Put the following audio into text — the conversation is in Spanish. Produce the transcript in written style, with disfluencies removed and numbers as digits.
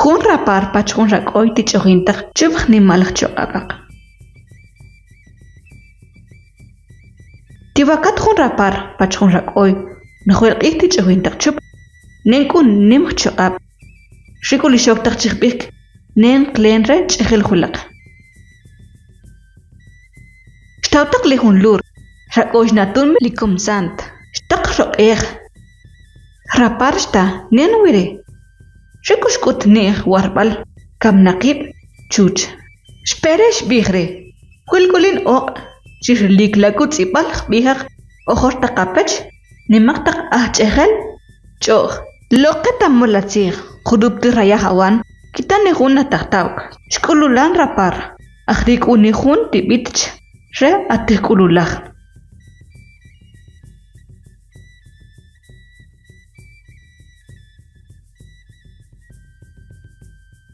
Jun rapar pachun rak'oy tich'uqintaq chubaq nimalaq choq'aqaq. Tiwakat jun rapar pachun rak'oy najuelq'ij tich'uqintaq chub nenk'un nimq choq'ab. Rikulixoktaq chiqb'ik nen qlenre ch'ijil julaq. Xtawtaq li jun lur rak'oy natun likum sant. Xtaq roq'ej. Rapar xta nen wiri. Rikuxk'ut nej warb'al kamnaqib chuch. Xperex b'ijre. Kuilkulin oq' chirlik lakutz'ib'al qb'ijaq ojortaq apech nimaqtaq ajch'ejel ch'oq. Loqeta molatzij qurubti rayaj awan kitani jun natajtawk. Xk'ululan rapar ajrik'uni jun tib'itch re atij k'ululaj.